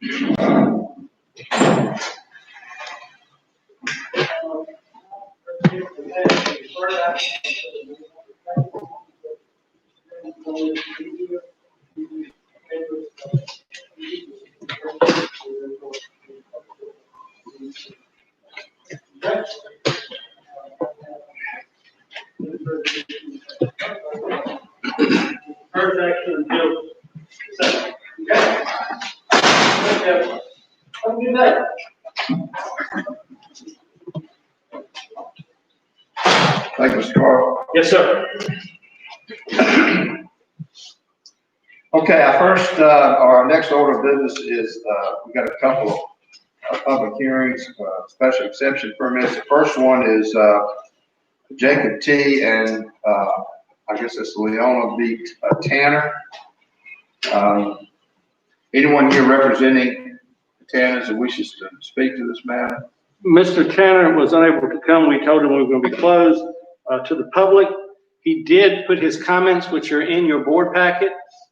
First action until second. Okay. Have a good day. Thank you, Mr. Carl. Yes, sir. Okay, our next order of business is, we got a couple of public hearings, special exception permits. The first one is, Jacob T. and, I guess it's Leona B. Tanner. Anyone here representing the Tanners that wishes to speak to this matter? Mr. Tanner was unable to come. We told him we were going to be closed to the public. He did put his comments, which are in your board packet.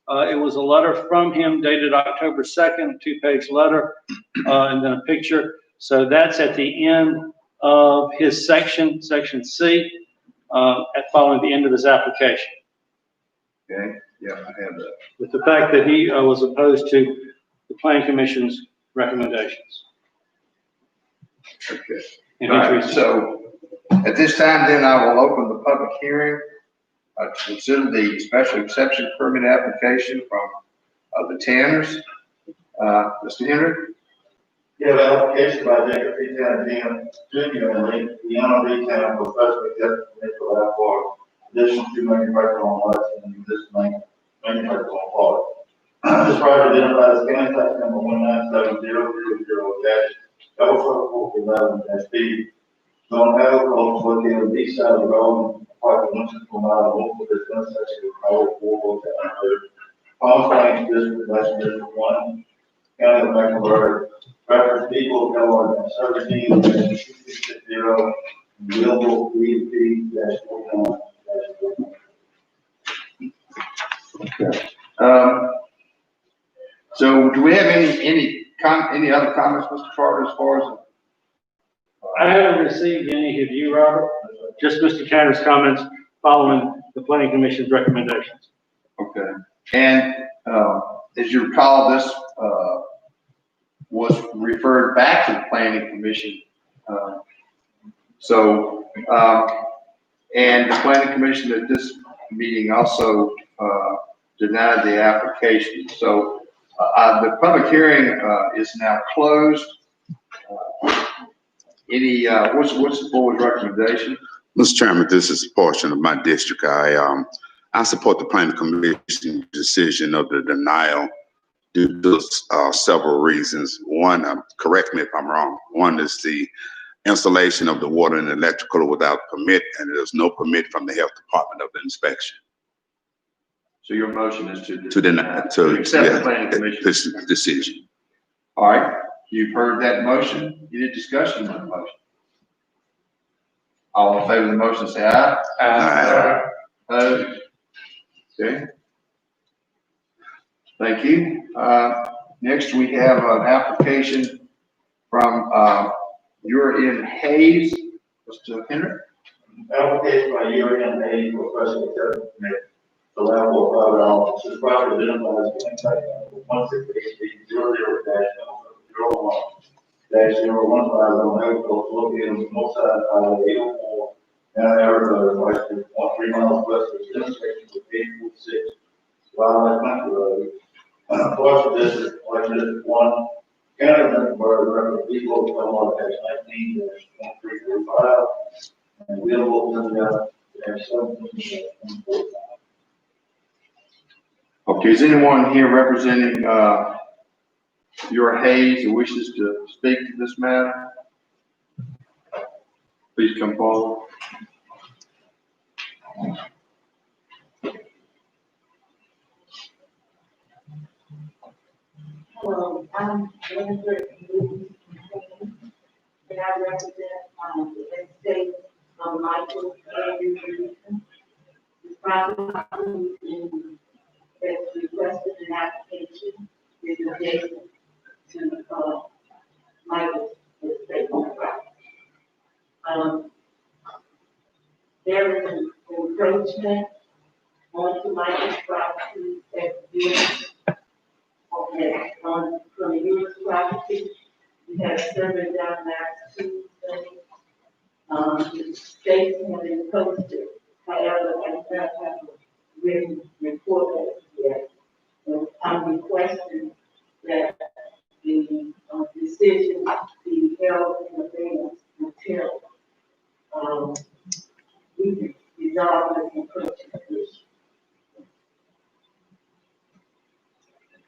It was a letter from him dated October 2nd, a 2-page letter, and then a picture. So that's at the end of his section C, following the end of his application. Okay, yeah, I have that. With the fact that he was opposed to the Planning Commission's recommendations. Okay. And All right, so at this time, then I will open the public hearing to consider the special exception permit application from the Tanners. Mr. Henry? Yeah, the application by Jacob P. Tanner Jr. and Leona B. Tanner for special exception permit to allow for additional 2 manufactured home lots and existing manufactured home park. This project identifies county tax number 19700-00-11-B. Zone agriculture located on the east side of the road, approximately 1 6 mile north of this intersection with Highway 407. Palm Springs District, West District 1, County of Mecklenburg. Reference people, Illinois, 17-260, Willville, BP-49. Okay. So do we have any other comments, Mr. Carter, as far as? I haven't received any of you, Robert, just Mr. Tanner's comments following the Planning Commission's recommendations. Okay. And as you recall, this was referred back to the Planning Commission. And the Planning Commission at this meeting also denied the application. So the public hearing is now closed. What's the board's recommendation? Mr. Chairman, this is a portion of my district. I support the Planning Commission decision of the denial due to several reasons. One, correct me if I'm wrong. One is the installation of the water and electrical without permit, and there's no permit from the health department of the inspection. So your motion is to deny, accept the Planning Commission this decision. All right, you've heard that motion. Any discussion on the motion? All in favor of the motion, say aye. Aye. Okay. Thank you. Next, we have an application from Urian Hayes. Mr. Henry? Application by Urian Hayes for special exception permit to allow for private office. This property identifies county tax number 168-00-01-015 on agriculture located on the north side of Highway 804, County Arizona, west of 0.3 miles west of the intersection with 846 Wildlife Country Road. Portion District, West District 1, County of Mecklenburg, record people, Illinois, tax 19-1345, and Willville, tax 17-145. Okay, is anyone here representing your Hayes who wishes to speak to this matter? Please come forward. Hello, I'm Mecklenburg, and I represent the estate of Michael Andrew Peterson. The property that's requested an application is adjacent to, Michael's estate property. There is an encroachment onto Michael's property at this, okay, on, from your property. We have surveyed down Massachusetts. The states have been posted, however, I do not have a written report as yet. So I'm requesting that the decision be held in advance until we can resolve this encroachment issue.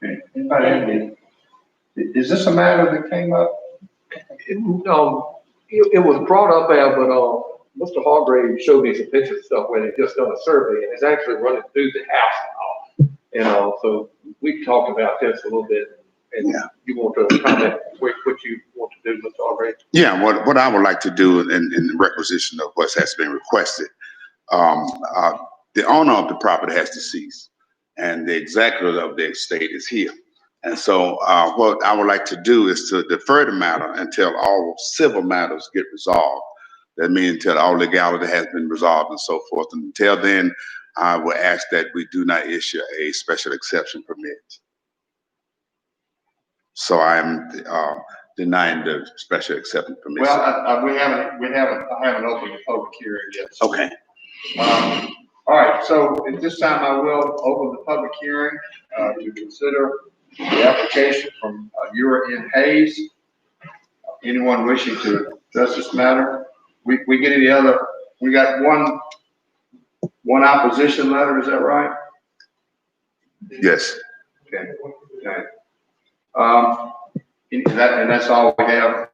Okay. Anybody have any- Is this a matter that came up? It was brought up, Al, but, Mr. Hargrave showed me some pictures and stuff where they just done a survey and it's actually running through the house now. So we talked about this a little bit and Yeah. you want to comment what you want to do, Mr. Hargrave? Yeah, what I would like to do in the requisition of what has been requested, the owner of the property has deceased and the executor of the estate is here. And so what I would like to do is to defer the matter until all civil matters get resolved. That means until all legality has been resolved and so forth. And until then, I will ask that we do not issue a special exception permit. So I'm denying the special exception permit. Well, I haven't opened the public hearing yet. So, Okay. All right, so at this time, I will open the public hearing to consider the application from Ura Hayes. Anyone wishing to address this matter? We get any other, we got one opposition letter, is that right? Yes. Okay. And that's all we have?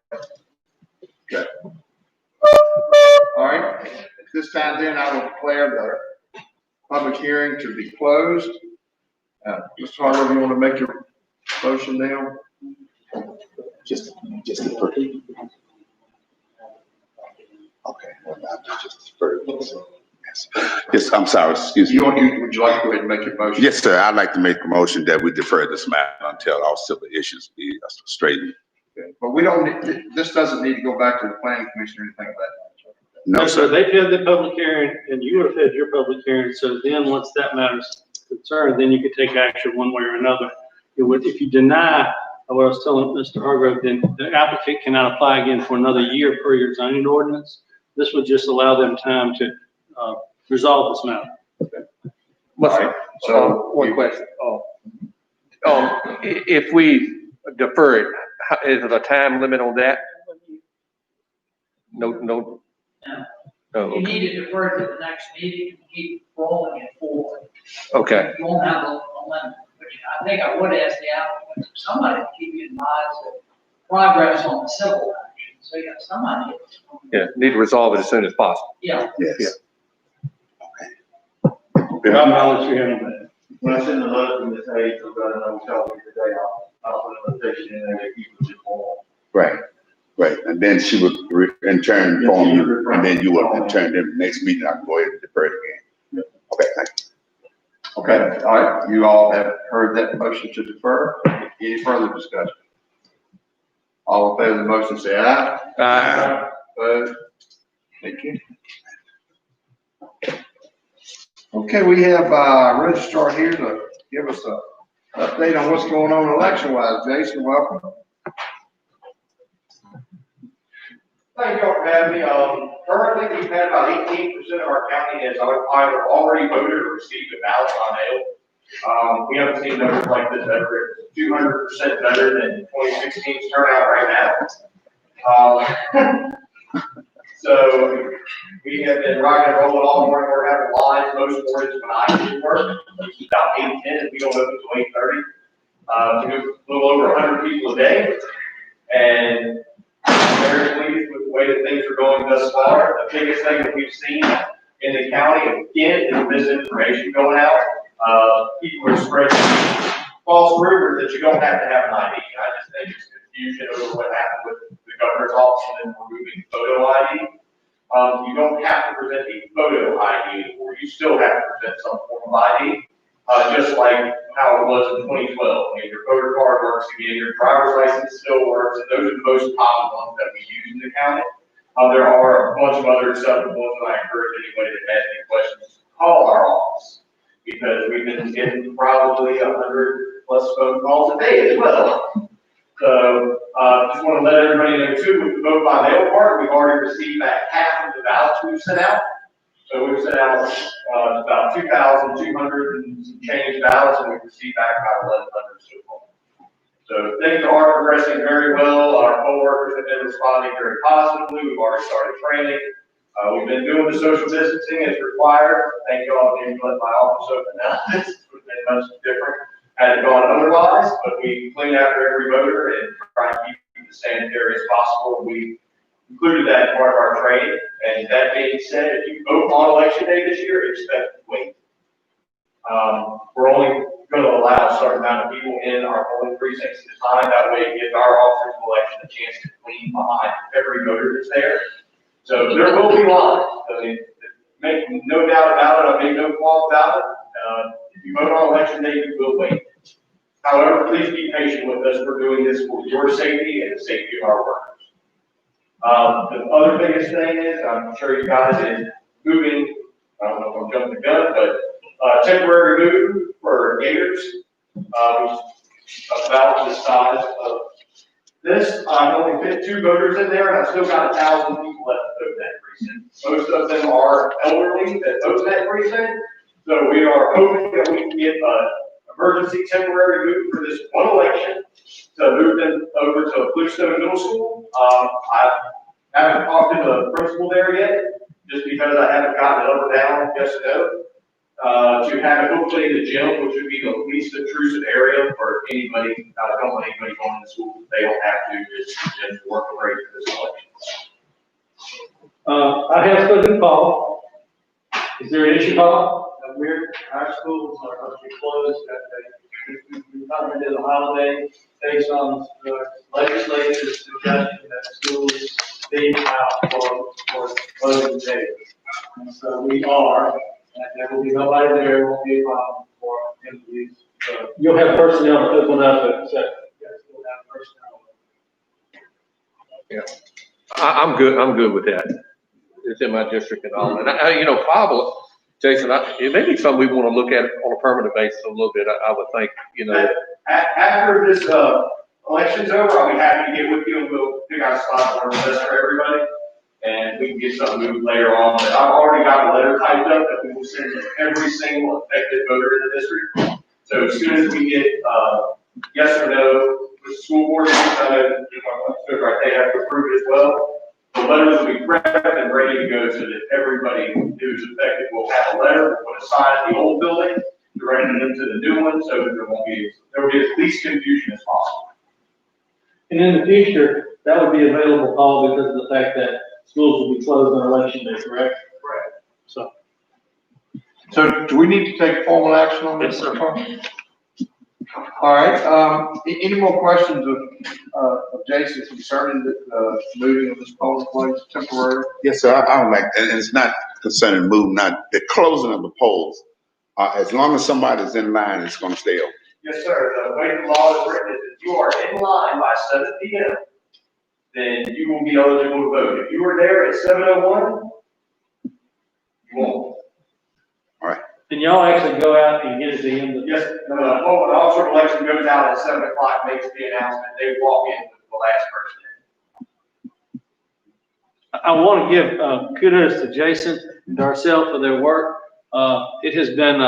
Okay. All right, at this time then, I will declare the public hearing to be closed. Mr. Harlow, you want to make your motion now? Just defer. Okay. Just defer. Yes, I'm sorry, excuse me. Would you like to go ahead and make your motion? Yes, sir. I'd like to make a motion that we defer this matter until all civil issues be straightened. Okay. But we don't, this doesn't need to go back to the planning commission or anything like that. No, So sir. they've had the public hearing and you would have had your public hearing. So then once that matter's concerned, then you could take action one way or another. It would, if you deny what I was telling Mr. Hargrove, then the applicant cannot apply again for another year per your zoning ordinance. This would just allow them time to resolve this matter. All right, so One question. If we defer it, is there a time limit on that? No. No. Oh, You need to defer to the next meeting and keep rolling it forward. okay. You won't have a limit, which I think I would ask the applicant, somebody to keep you advised of progress on the civil action. So you have some idea. Yeah, need to resolve it as soon as possible. Yeah. Yes. Rob, I'll let you handle that. When I send the letter from this age, I'm gonna know tell me today, I'll put a notation in there that keeps it informed. Right. Right. And then she would in turn inform you, and then you would in turn, the next meeting, I can go ahead and defer it again. Okay, thank you. Okay, all right, you all have heard that motion to defer. Any further discussion? All in favor of the motion, say aye. Opposed? Thank you. Okay, we have registrar here to give us a update on what's going on election-wise. Jason, welcome. Thank you all for having me. Currently, we've had about 18% of our county has either already voted or received a ballot by mail. We haven't seen numbers like this ever. It's 200% better than 2016's turnout right now. So we have been rocking and rolling all morning. We're having lines most mornings when I do work, which is about 8:10, and we don't open until 8:30. We do a little over 100 people a day, and I'm very pleased with the way that things are going thus far. The biggest thing that we've seen in the county, again, is misinformation going out. People are spreading false rumors that you don't have to have an ID. I just think it's confusion over what happened with the governor's office and then removing photo ID. You don't have to present a photo ID anymore. You still have to present some form of ID, just like how it was in 2012. I mean, your voter card works again, your driver's license still works, and those are the most common ones that we use in the county. There are a bunch of other acceptable ones that I encourage anybody that has any questions, call our office, because we've been getting probably 100+ phone calls a day as well. So, just want to let everybody know too, with the vote by mail part, we've already received back half of the ballots we've sent out. So we've sent out, about 2,200 and some change ballots, and we've received back about 1,100 so far. So things are progressing very well. Our poll workers have been responding very positively. We've already started training. We've been doing the social distancing as required. Thank you all again for letting my office open now. It's been much different had it gone otherwise, but we clean after every voter and try to keep it as sanitary as possible. We included that in part of our training. And that being said, if you vote on election day this year, expect to win. We're only going to allow a certain amount of people in our polling precincts at a time. That way it gives our officers of election a chance to clean behind every voter that's there. So there will be lines. I mean, make no doubt about it. I make no qualms about it. If you vote on election day, you will win. However, please be patient with us. We're doing this for your safety and the safety of our workers. The other biggest thing is, I'm sure you guys is moving, I don't know if I'm jumping the gun, but temporary move for gators, about the size of this. I only fit 2 voters in there, and I've still got 1,000 people left to vote that precinct. Most of them are elderly that vote that precinct, so we are hoping that we can get an emergency temporary move for this one election to move them over to Bluestone Middle School. I haven't talked to the principal there yet, just because I haven't gotten it up or down, yes or no. To have it hopefully in the gym, which would be the least intrusive area for anybody. I don't want anybody going to school if they don't have to, just to work great for this election. I have spoken to Paul. Is there an issue, Paul? Our schools are going to be closed that day. We come into the holiday based on the legislature's suggestion that schools be out for closing days. And so we are, and there will be nobody there, it won't be a problem for employees. So, You'll have personnel to open up at, so. yes, we'll have personnel. Yeah, I'm good with that. It's in my district and all. And probably, Jason, it may be something we want to look at on a permanent basis a little bit. I would think, After this election's over, I'll be happy to get with you and we'll pick out a spot that works best for everybody. And we can get something moved later on. But I've already got a letter typed up that we will send to every single affected voter in the district. So as soon as we get yes or no, the school board, I know they have to approve it as well. The letters will be prepped and ready to go so that everybody who's affected will have a letter, will assign the old building, directing them to the new one, so that there will be as least confusion as possible. And in the future, that would be available, Paul, because of the fact that schools will be closed on election day, correct? Correct. So do we need to take formal action on this? Yes, sir. All right, any more questions of Jason concerning the moving of this polling place temporary? Yes, sir. I would like, and it's not concerning move, not the closing of the polls. As long as somebody's in line, it's going to stay open. Yes, sir. The way the law is written is if you are in line by 7 p.m., then you will be eligible to vote. If you were there at 7:01, you won't. All right. And y'all actually go out and get it to the end of the. Yes, an officer of election goes out at 7 o'clock, makes the announcement, they walk in with the last person. I want to give kudos to Jason and Darcel for their work. It has been,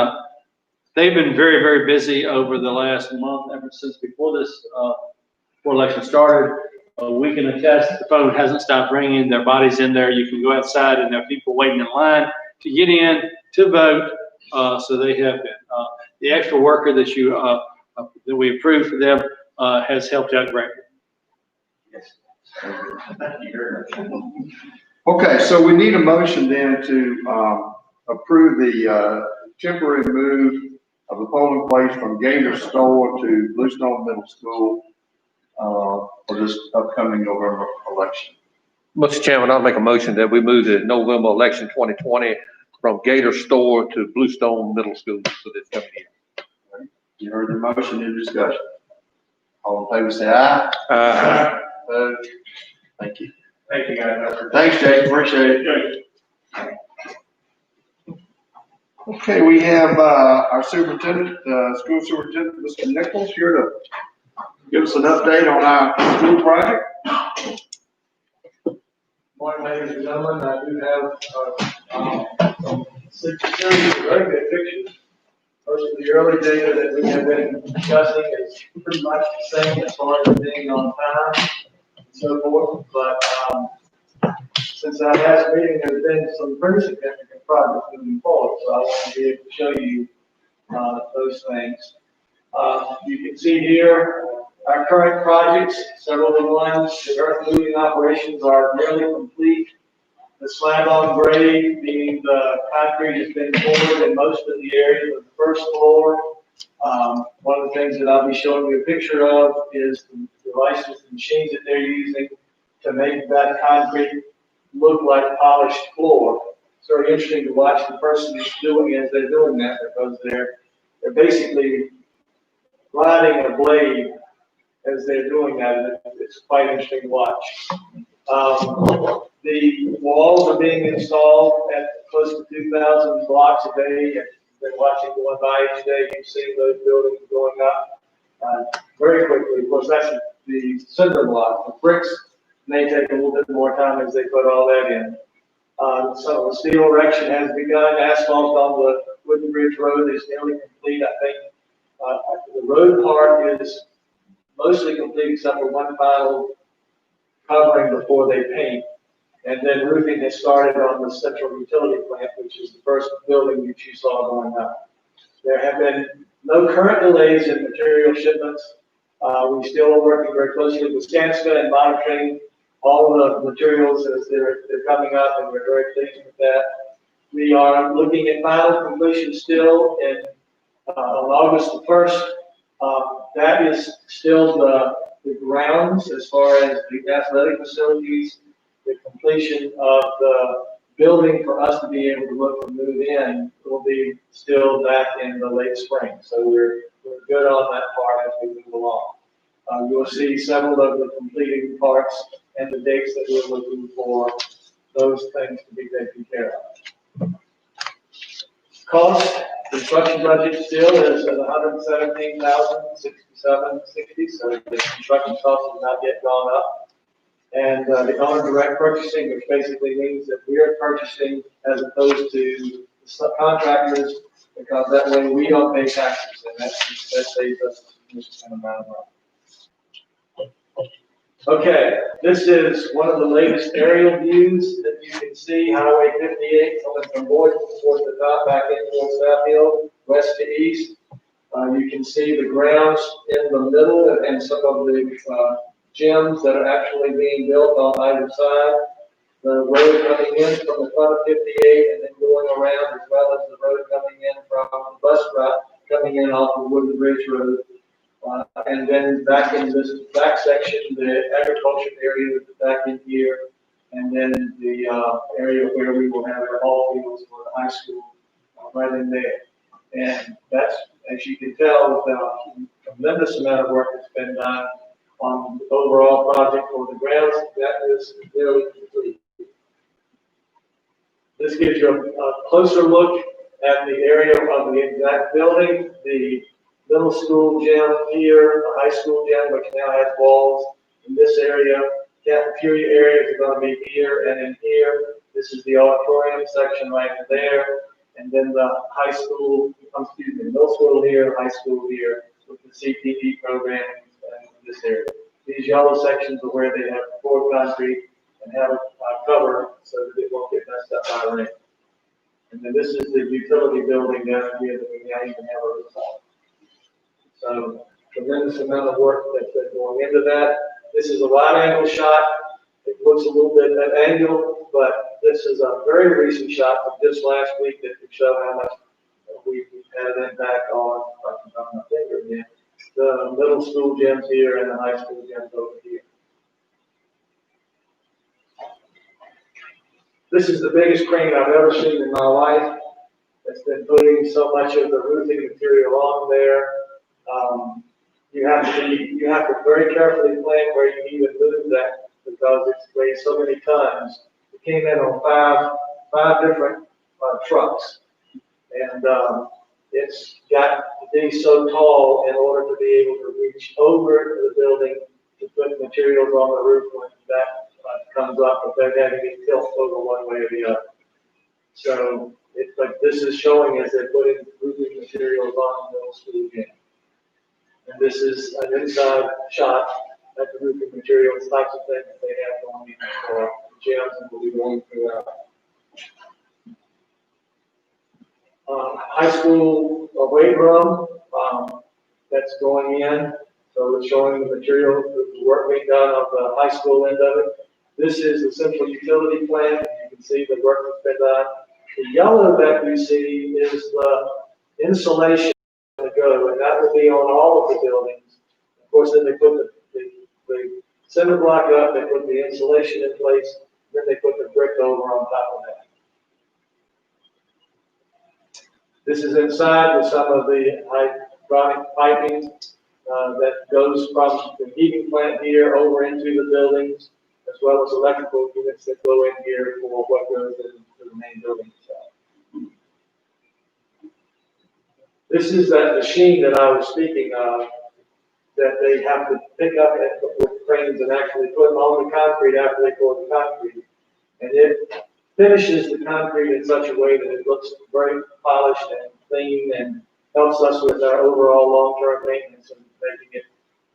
they've been very, very busy over the last month, ever since before this, before election started. We can attest the phone hasn't stopped ringing. Their body's in there. You can go outside and there are people waiting in line to get in to vote. So they have been. The extra worker that that we approved for them has helped out greatly. Yes. Thank you very much. Okay, so we need a motion then to approve the temporary move of the polling place from Gator Store to Bluestone Middle School for this upcoming November election. Mr. Chairman, I'll make a motion that we move the November election 2020 from Gator Store to Bluestone Middle School for this coming year. You heard the motion in discussion. All in favor, say aye. Opposed? Thank you. Thank you, guys. Thanks, Jake, appreciate it. Okay, we have, our superintendent, school superintendent, Mr. Nichols, here to give us an update on our school project. Morning, ladies and gentlemen, I do have, some series of very good pictures. Most of the early data that we have been discussing is pretty much the same as far as being on time and so forth, but, since our last meeting, there's been some pretty significant progress moving forward, so I want to be able to show you, those things. You can see here, our current projects, several of the ones, the earth moving operations are nearly complete. The slab on grade, meaning the concrete has been poured in most of the area of the first floor. One of the things that I'll be showing you a picture of is the devices, the machines that they're using to make that concrete look like polished floor. It's very interesting to watch the person who's doing it as they're doing that, because they're basically gliding a blade as they're doing that. It's quite interesting to watch. The walls are being installed at close to 2,000 blocks a day. If you've been watching going by each day, you've seen those buildings going up very quickly. Of course, that's the cinder block. The bricks may take a little bit more time as they put all that in. Some of the steel erection has begun. Asphalt on the Wooden Bridge Road is nearly complete. I think the road part is mostly complete except for one final covering before they paint. And then roofing has started on the central utility plant, which is the first building that you saw going up. There have been no current delays in material shipments. We still are working very closely with Skanska and monitoring all the materials as they're coming up, and we're very pleased with that. We are looking at final completion still on August the 1st. That is still the grounds as far as the athletic facilities. The completion of the building for us to be able to look to move in will be still back in the late spring. So we're good on that part as we move along. You'll see several of the completing parts and the dates that we're looking for those things to be taken care of. Cost, construction budget still is at $117,067.60, so the construction cost has not yet gone up. And the owner direct purchasing, which basically means that we are purchasing as opposed to subcontractors, because that way we don't pay taxes, and that saves us a significant amount of money. Okay, this is one of the latest aerial views that you can see. Highway 58 coming from Boynton towards the top, back in towards Southfield, west to east. You can see the grounds in the middle and some of the gyms that are actually being built on either side. The road coming in from the front of 58 and then going around, as well as the road coming in from the bus route coming in off of Wooden Bridge Road. And then back in this back section, the agriculture area is back in here, and then the area where we will have our ball fields for the high school right in there. And that's, as you can tell, with a tremendous amount of work that's been done on the overall project for the grounds, that is nearly complete. This gives you a closer look at the area of the exact building. The middle school gym here, the high school gym, which now has walls in this area. Cafeteria areas are going to be here and in here. This is the auditorium section right there. And then the high school, middle school here, high school here, with the CPD program in this area. These yellow sections are where they have poured concrete and have cover so that it won't get messed up by rain. And then this is the utility building down here that we now even have a roof on. So tremendous amount of work that's been going into that. This is a wide angle shot. It looks a little bit at angle, but this is a very recent shot from just last week that can show how much we've had an impact on my finger again. The middle school gyms here and the high school gyms over here. This is the biggest crane I've ever seen in my life. It's been putting so much of the roofing material on there. you have to very carefully plan where you even move that because it's weighed so many tons. It came in on five different trucks. And, it's got to be so tall in order to be able to reach over to the building to put materials on the roof when that comes up, without having it tilt over one way or the other. So it's like this is showing as they're putting roofing materials on the middle school again. And this is an inside shot at the roofing materials, types of things that they have going in for gyms and will be going throughout. High school weight room, that's going in. So it's showing the material, the work being done on the high school end of it. This is the central utility plant. You can see the work that's been done. The yellow that you see is the insulation to go, and that will be on all of the buildings. Of course, then they put the cinder block up, they put the insulation in place, then they put the brick over on top of that. This is inside with some of the hydronic piping that goes from the heating plant here over into the buildings, as well as electrical units that go in here for what goes into the main building itself. This is that machine that I was speaking of that they have to pick up with cranes and actually put on the concrete after they pour the concrete. And it finishes the concrete in such a way that it looks very polished and clean and helps us with our overall long-term maintenance and making it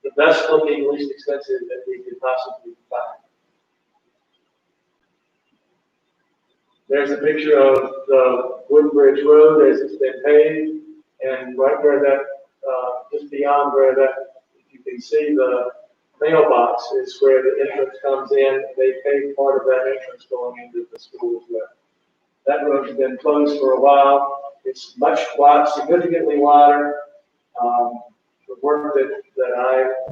the best looking, least expensive that we could possibly find. There's a picture of the Woodbridge Road as it's been paved, and right where that, just beyond where that, you can see the mailbox is where the entrance comes in. They paved part of that entrance going into the school as well. That road's been closed for a while. It's much wide, significantly wider. The work that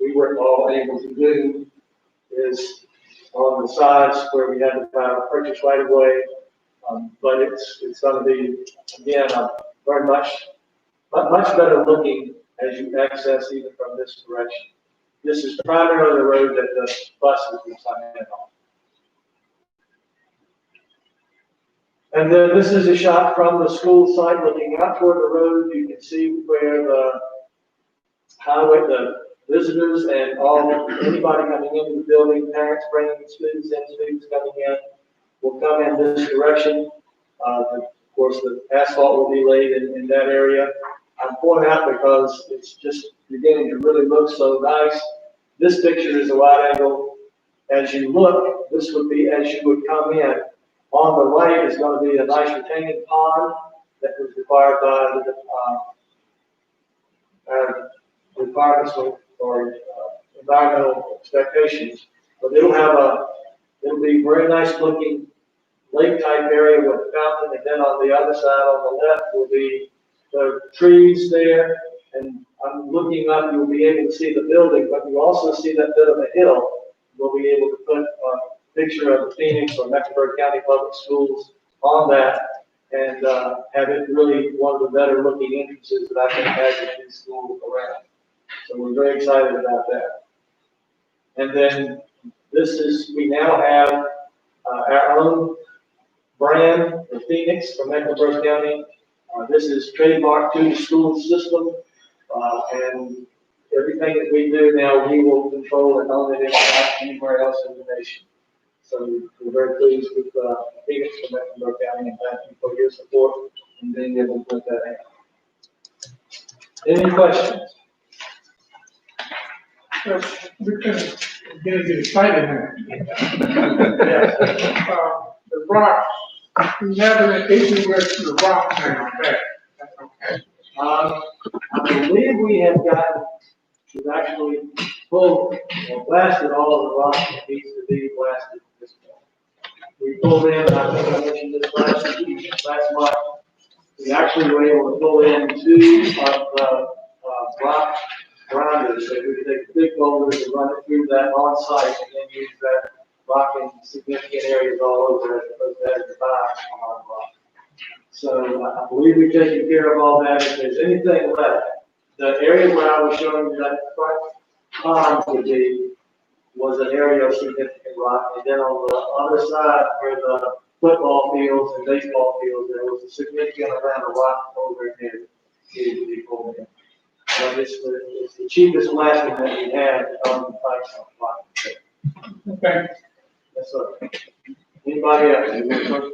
we were all able to do is on the sides where we had to purchase right away. But it's going to be, again, very much better looking as you access even from this direction. This is primarily the road that the buses will sign in on. And then this is a shot from the school site looking out toward the road. You can see where the highway, the visitors and anybody coming into the building, parents bringing students in, students coming in, will come in this direction. Of course, the asphalt will be laid in that area. I'm pointing out because it's just beginning to really look so nice. This picture is a wide angle. As you look, this would be as you would come in. On the right is going to be a nice retaining pond that was required by the requirements for environmental expectations. But it'll be very nice looking lake type area with a fountain, and then on the other side on the left will be the trees there. And I'm looking up, you'll be able to see the building, but you also see that bit of a hill. We'll be able to put a picture of the Phoenix or Mecklenburg County Public Schools on that and have it really one of the better looking entrances that I think has in any school around. So we're very excited about that. And then we now have our own brand, the Phoenix from Mecklenburg County. This is trademarked to the school system, and everything that we do now, we will control and own it anywhere else in the nation. So we're very pleased with Phoenix from Mecklenburg County, and thank you for your support in being able to put that in. Any questions? We're gonna get excited here. Yes. The rocks, we have an issue with the rocks now, okay? That's okay. I believe we have we've actually pulled or blasted all of the rocks that needs to be blasted at this point. We pulled in, I think I mentioned this last month, we actually were able to pull in 2 of the rock grinders, so we could take big boulders and run it through that on site and then use that rock in significant areas all over as opposed to having to buy a lot of rock. So I believe we've taken care of all that. If there's anything left, the area where I was showing you that front pond was an area of significant rock. And then on the other side where the football fields and baseball fields, there was a significant amount of rock over there. But it's the cheapest lesson that we have on the price of rock. Okay. Yes, sir. Anybody else?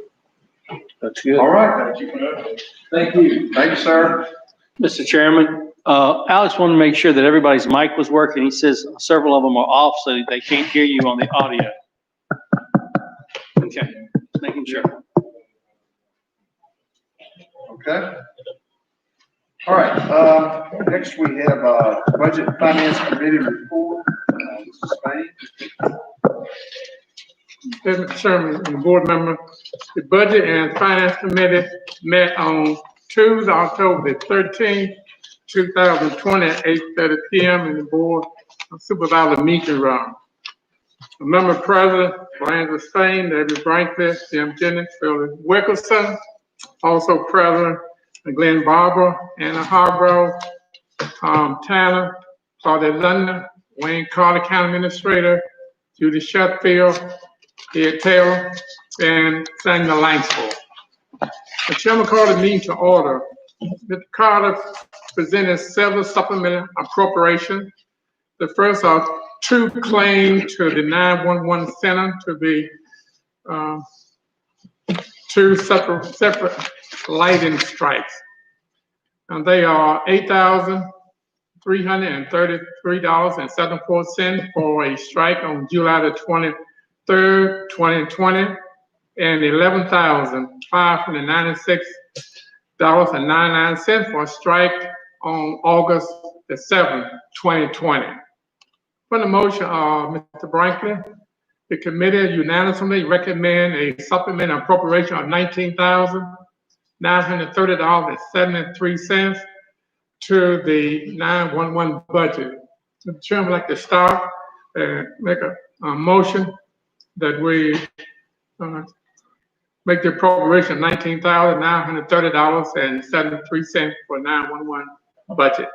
That's good. All right, thank you. Thank you. Thank you, sir. Mr. Chairman, Alex wanted to make sure that everybody's mic was working. He says several of them are off, so they can't hear you on the audio. Okay, making sure. Okay. All right, next we have, Budget and Finance Committee report. Mrs. Spain. Mr. Chairman and board member, the Budget and Finance Committee met on Tuesday, October the 13th, 2020 at 8:30 p.m. in the Board of Supervisor meeting room. The member president, Brandon Spain, David Brankley, Jim Jennings, Phil Wilkerson, also present, Glenn Barber, Anna Hargrove, Tom Tanner, Claudia London, Wayne Carter, County Administrator, Judy Sheffield, Ed Taylor, and Samuel Langsford. The chairman called the meeting to order. Mr. Carter presented several supplemental appropriations. The first are two claims to the 911 center to be two separate lighting strikes. And they are $8,333.74 for a strike on July the 23rd, 2020, and $11,596.99 for a strike on August the 7th, 2020. For the motion, Mr. Brankley, the committee unanimously recommend a supplemental appropriation of $19,930.73 to the 911 budget. The chairman would like to start and make a motion that we make the appropriation of $19,930.73 for 911 budget.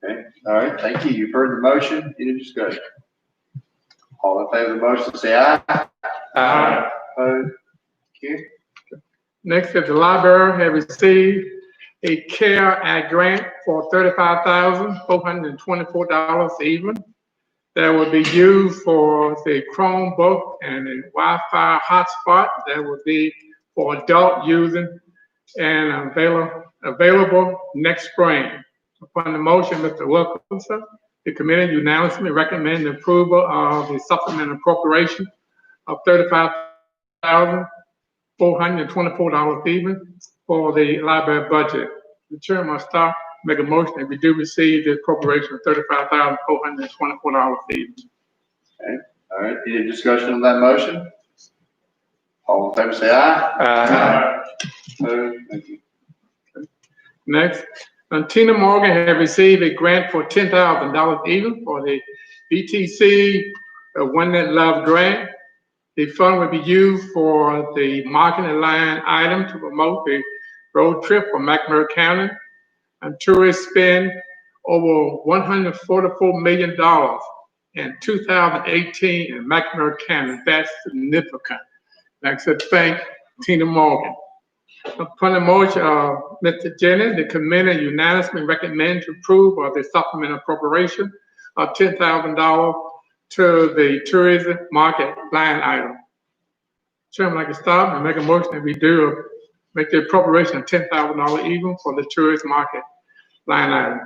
Okay, all right, thank you. You've heard the motion. Any discussion? All in favor of the motion, say aye. Aye. Opposed? Carried. Next, is the library have received a CARE Act grant for $35,424 even. That will be used for the Chromebook and a Wi-Fi hotspot that will be for adult using and available next spring. Upon the motion, Mr. Wilkerson, the committee unanimously recommend the approval of the supplemental appropriation of $35,424 even for the library budget. The chair must stop, make a motion that we do receive the appropriation of $35,424 even. Okay, all right, any discussion on that motion? All in favor, say aye. Aye. Opposed? Thank you. Next, Tina Morgan has received a grant for $10,000 even for the BTC One That Love grant. The fund will be used for the marketing line item to promote the road trip for Mecklenburg County. And tourists spend over $144 million in 2018 in Mecklenburg County. That's significant. Like I said, thank Tina Morgan. Upon the motion of Mr. Jennings, the committee unanimously recommend to approve of the supplemental appropriation of $10,000 to the tourism market line item. Chairman, I'd like to stop and make a motion that we do make the appropriation of $10,000 even for the tourist market line item.